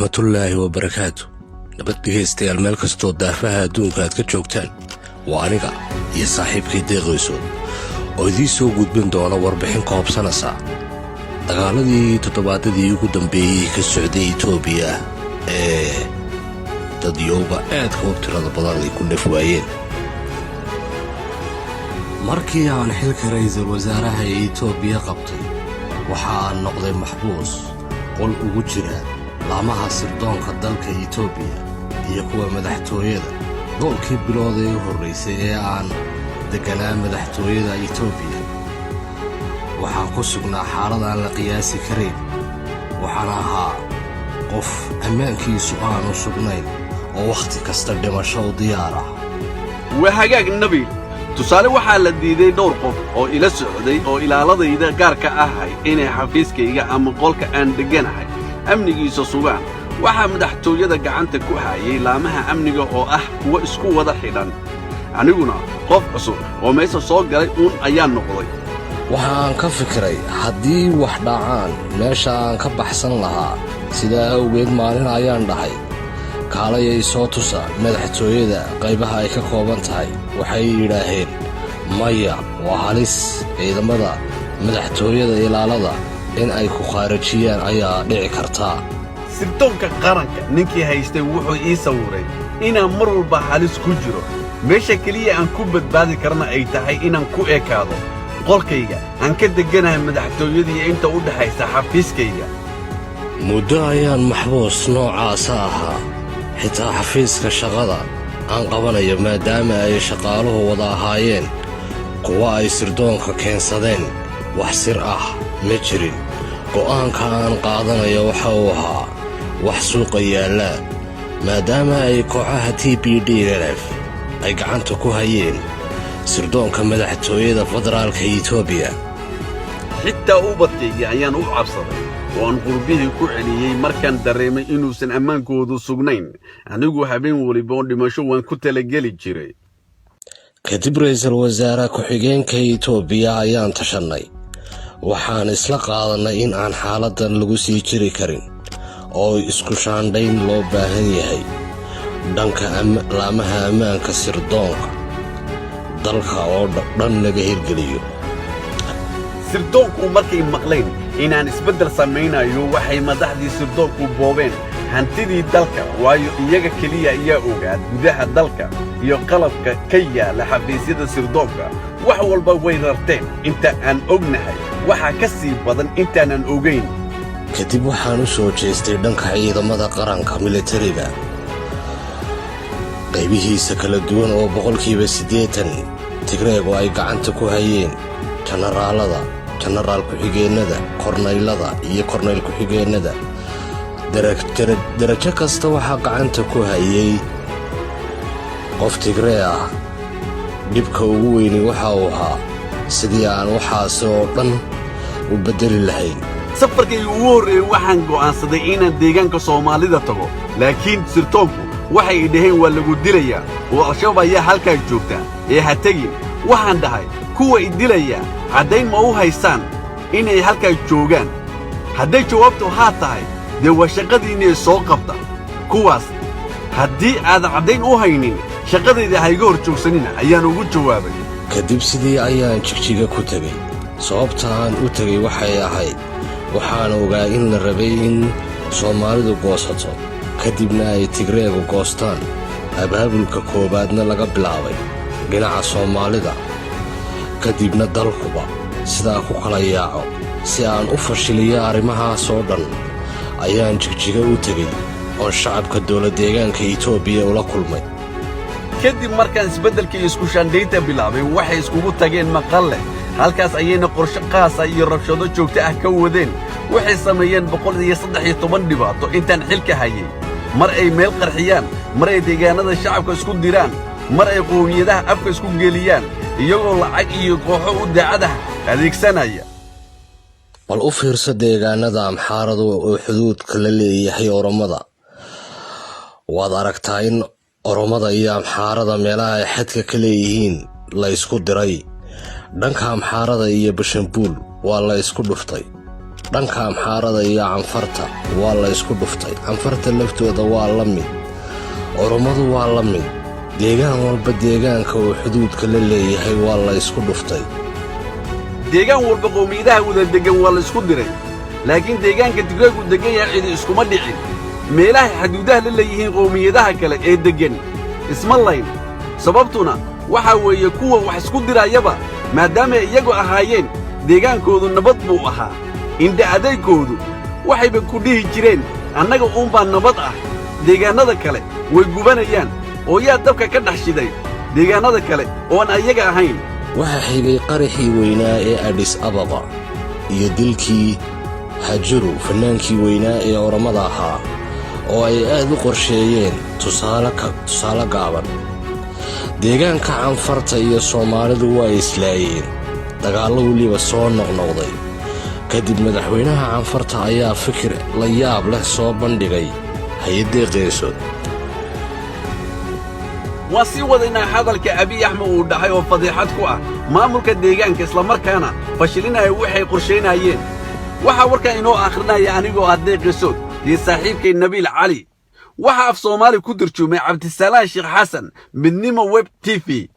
waraxmatullaahi wabarakaatu. nabad dhegaystayaal meel kastoo daafaha adduunka aad ka joogtaan, waa aniga iyo saaxiibkii deeqayso oo idiin soo gudbin doona warbixin koobsanaysa dagaaladii toddobaadadii ugu dambeeyey ka socday Itoobiya ee dadyowga aadka u tirada badan ay ku naf waayeen. markii aan xilka ra'iisul wasaaraha ee Itoobiya qabtay, waxa aan noqday maxbuus qol ugu jira laamaha sirdoonka dalka Itoobiya iyo kuwa madaxtooyada. dhowrkii bilood ee u horreysay ee aan deganaa madaxtooyada Itoobiya, waxaan ku sugnaa xaalad aan la qiyaasi karayn. waxaan ahaa qof ammaankiisu aanu sugnayn oo wakhti kasta dhimasho u diyaar ah. waa hagaag nabiil. tusaale waxaa la diiday dhowr qof oo ila socday oo ilaaladayda gaarka ahay inay xafiiskayga ama qolka aan degganahay amnigiisa sugaan. waxaa madaxtooyada gacanta ku hayay laamaha amniga oo ah kuwa isku wada xidhan. aniguna qof cusub oo meesha soo galay uun ayaan noqday. waxaan ka fikiray haddii wax dhacaan meesha aan ka baxsan lahaa. sidaa awgeed maalin ayaan dhahay kaalayay soo tusa madaxtooyada qaybaha ay ka kooban tahay. waxay yidhaaheen maya, waa halis. ciidamada madaxtooyada ilaalada in ay ku khaarajiyaan ayaa dhici kartaa. sirdoonka qaranka ninkii haystay wuxuu ii sawiray inaan mar walba halis ku jiro. meesha keliya aan ku badbaadi karna ay tahay inaan ku ekaado qolkayga aan ka degganahay madaxtooyadii inta u dhaxaysa xafiiskayga. muddo ayaan maxbuus noocaasa ahaa. xitaa xafiiska shaqada aan qabanayo, maadaama ay shaqaaluhu wada ahaayeen kuwa ay sirdoonka keensadeen, wax sir ah ma jirin. go'aanka aan qaadanayo waxa uu ahaa wax suuqa yaalla, maadaama ay kooxaha TPDLF ay gacanta ku hayeen sirdoonka madaxtooyada federaalka Itoobiya. xitaa ubadkaygii ayaan u cabsaday oo aan qurbihii ku celiyey markaan dareemay inuusan ammaankoodu sugnayn. anigu habeen weliba oo dhimasho waan ku talageli jiray. kadib ra'iisul wasaare ku-xigeenka Itoobiya ayaan tashannay. waxaan isla qaadannay in aan xaaladdan lagu sii jiri karin oo isku shaandhayn loo baahan yahay dhanka laamaha ammaanka sirdoonka dalka oo dhan laga hirgeliyo. sirdoonku markay maqleen inaan isbeddel samaynayo, waxay madaxdii sirdoonku boobeen hantidii dalka, waayo iyaga keliya ayaa ogaa gudaha dalka iyo qalabka ka yaala xafiisyada sirdoonka. wax walba way rarteen. inta aan ognahay waxaa ka sii badan intaanan ogayn. kadib waxaan u soo jeestay dhanka ciidamada qaranka militariga qaybihiisa kala duwan oo boqolkiiba 80 tigreegu ay gacanta ku hayeen. jenaraalada, jenaraal ku-xigeennada, kornaylada iyo kornayl ku-xigeennada. darajo kasta waxaa gacanta ku hayay qof tigree ah. dhibka ugu weyni waxa uu ahaa sidii aan waxaasi oo dhan u beddeli lahayn. safarkayga ugu horreeyey waxaan go'aansaday inaan deegaanka Soomaalida tago, laakiin sirdoonku waxay idhaheen waa lagu dilayaa oo al-shabaab ayaa halkaa joogta ee ha tegin. waxaan dhahay kuwa idilaya caddayn ma u haystaan inay halkaa joogaan? hadday jawaabtu haa tahay, dee waa shaqadiinniay soo qabta. kuwaas haddii aadan caddayn u haynin, shaqadayda hayga hor joogsanina ayaan ugu jawaabay. kadib sidii ayaan jigjiga ku tegey. sababta aan u tegey waxay ahayd waxaan ogaa in la rabay in Soomaalidu goosato, kadibna ay tigreegu goostaan. abaabulka koowaadna laga bilaabay dhinaca Soomaalida, kadibna dalkuba sidaa ku kala yaaco. si aan u fashiliyo arrimahaas oo dhan ayaan jigjiga u tegey oon shacabka dowladdeegaanka Itoobiya ula kulmay. kadib markaan isbeddelkii isku shaandhaynta bilaabay, waxay iskugu tageen Maqalle. halkaas ayayna qorshe qaasa iyo rabshado joogto ah ka wadeen. waxay sameeyeen 113 dhibaato intaan xilka hayay. mar ay meel qarxiyaan, mar ay deegaanada shacabka isku diraan, mar ay qowmiyadaha afka isku geliyaan, iyagoo lacag iyo kooxo u daacadaha adeegsanaya. bal u fiirso deegaanada Amxaaradu oo xuduudka la leeyahay Oromada. waad aragtaa in Oromada iyo Amxaarada meelaha ay xadka ka leeyihiin la isku diray. dhanka Amxaarada iyo Bashambuul waa la isku dhuftay. dhanka amxaarada iyo canfarta waa la isku dhuftay. canfarta laftooda waa la mid, oromadu waa la mid. deegaan walba deegaanka uu xuduudka la leeyahay waa la isku dhuftay. deegaan walba qowmiyadaha wada degan waa la isku diray, laakiin deegaanka Tigreegu degan yahay cid iskuma dhicin. meelaha xuduudaha la leeyihiin qowmiyadaha kale ee degan isma layn. sababtuna waxa weeye kuwa wax isku dirayaba maadaama iyagu ahaayeen deegaankoodu nabad buu ahaa. indha adeegkoodu waxayba ku dhihi jireen annaga uunbaa nabad ah, deegaannada kale way gubanayaan oo yaa dabka ka dhex shiday deegaannada kale oon ayaga ahayn. waxaa xigay qaraxii weynaa ee Addis Ababa iyo dilkii Hajaru, fannaankii weynaa ee Oromada ahaa, oo ay aad u qorsheeyeen. tusaale gaaban, deegaanka canfarta iyo Soomaalidu waa islaayeen, dagaallo weliba soo noqnoqday. kadib madaxweynaha canfarta ayaa fikir la yaab leh soo bandhigay hay-adda Qeesood. waa sii wadaynaa hadalka Abiy Axmed uu dhahay oo fadiixad ku ah maamulka deegaanka islamarkaana fashilinaya waxay qorsheynayeen. waxaa warkaa inoo akhrinaya anigoo ah Qeesood iyo saaxiibkay Nabiil Cali. waxa af Soomaali ku turjumay Cabdisalaan Sheekh Xasan, Midnimo Web TV.